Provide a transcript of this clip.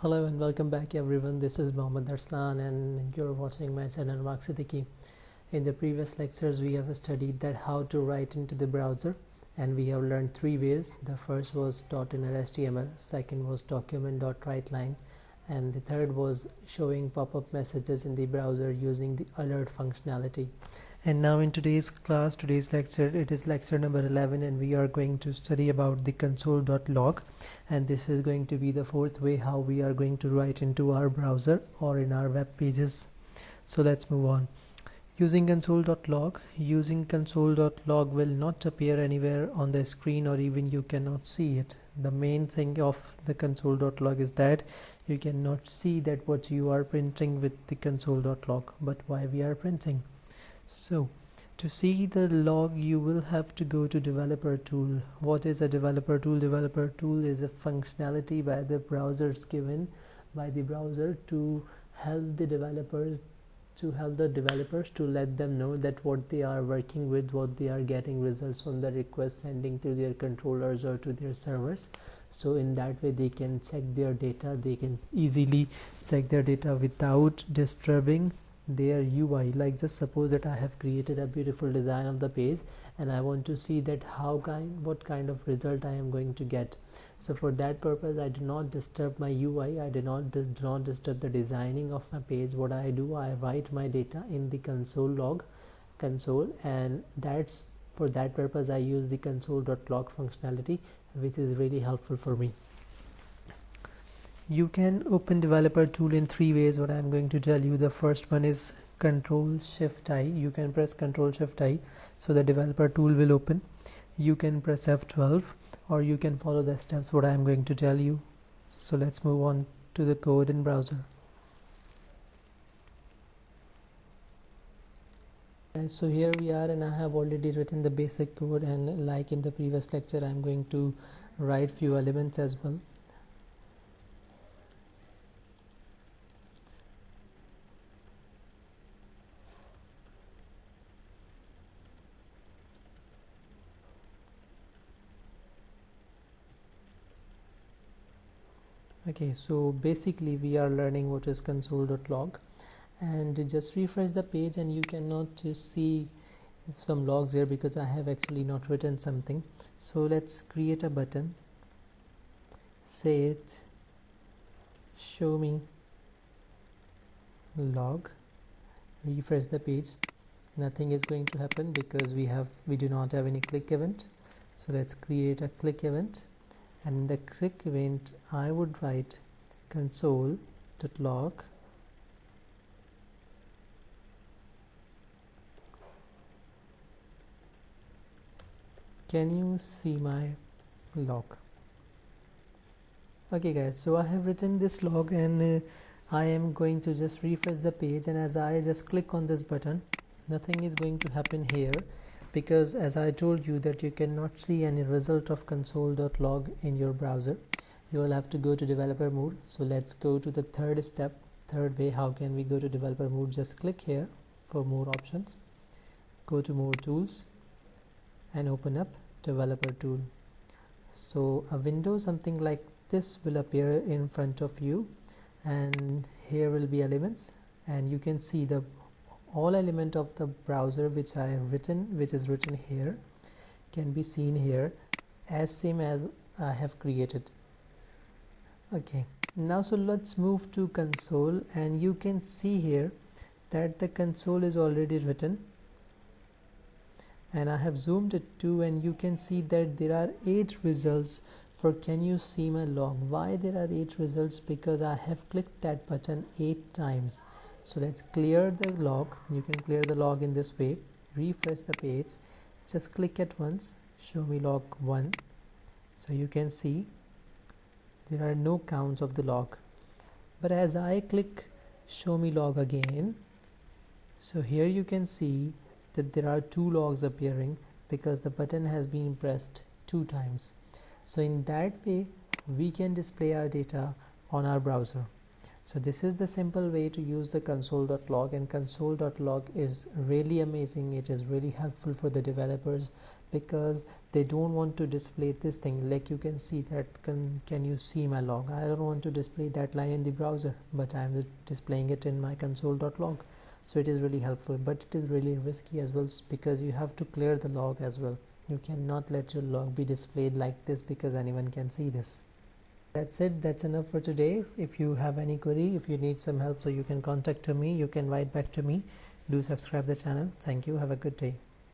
Hello and welcome back everyone. This is Mohammed Arslan and you're watching my channel MArcSiddiqui. In the previous lectures we have studied that how to write into the browser, and we have learned three ways. The first was .inner.html, second was document.writeline, and the third was showing pop-up messages in the browser using the alert functionality. And now in today's lecture, it is lecture number 11, and we are going to study about the console.log, and this is going to be the fourth way how we are going to write into our browser or in our web pages. So let's move on. Using console.log will not appear anywhere on the screen, or even you cannot see it. The main thing of the console.log is that you cannot see that what you are printing with the console.log, but why we are printing. So to see the log you will have to go to developer tool. What is a developer tool? Developer tool is a functionality by the browsers given by the browser to help the developers to let them know that what they are working with, what they are getting results from the request sending to their controllers or to their servers. So in that way they can check their data, they can easily check their data without disturbing their UI. Like just suppose that I have created a beautiful design of the page and I want to see that what kind of result I am going to get. So for that purpose I do not disturb my UI, I do not disturb the designing of my page. What I do, I write my data in the console, and that's for that purpose I use the console.log functionality, which is really helpful for me. You can open developer tool in three ways. What I'm going to tell you, the first one is Ctrl+Shift+I. You can press Ctrl+Shift+I, so the developer tool will open. You can press F12, or you can follow the steps what I'm going to tell you. So let's move on to the code in browser. So here we are, and I have already written the basic code, and like in the previous lecture I'm going to write few elements as well. Okay, so basically we are learning what is console.log, and just refresh the page and you cannot just see some logs here because I have actually not written something. So let's create a button, say it show me log, refresh the page. Nothing is going to happen because we do not have any click event. So let's create a click event, and in the click event I would write console.log can you see my log. Okay guys, so I have written this log, and I am going to just refresh the page, and as I just click on this button, nothing is going to happen here because as I told you that you cannot see any result of console.log in your browser. You will have to go to developer mode. So let's go to the third way. How can we go to developer mode? Just click here for more options, go to more tools and open up developer tool. So a window something like this will appear in front of you, and here will be elements, and you can see the all element of the browser which I have written, which is written here, can be seen here as same as I have created. Okay, now so let's move to console, and you can see here that the console is already written, and I have zoomed it too, and you can see that there are 8 results for can you see my log. Why there are 8 results? Because I have clicked that button 8 times. So let's clear the log. You can clear the log in this way. Refresh the page, just click it once, show me log 1. So you can see there are no counts of the log. But as I click show me log again, so here you can see that there are 2 logs appearing because the button has been pressed 2 times. So in that way we can display our data on our browser. So this is the simple way to use the console.log, and console.log is really amazing. It is really helpful for the developers because they don't want to display this thing. Like you can see that, can you see my log? I don't want to display that line in the browser, but I'm displaying it in my console.log. So it is really helpful, but it is really risky as well, because you have to clear the log as well. You cannot let your log be displayed like this, because anyone can see this. That's it. That's enough for today. If you have any query, if you need some help, so you can contact to me, you can write back to me. Do subscribe the channel. Thank you. Have a good day.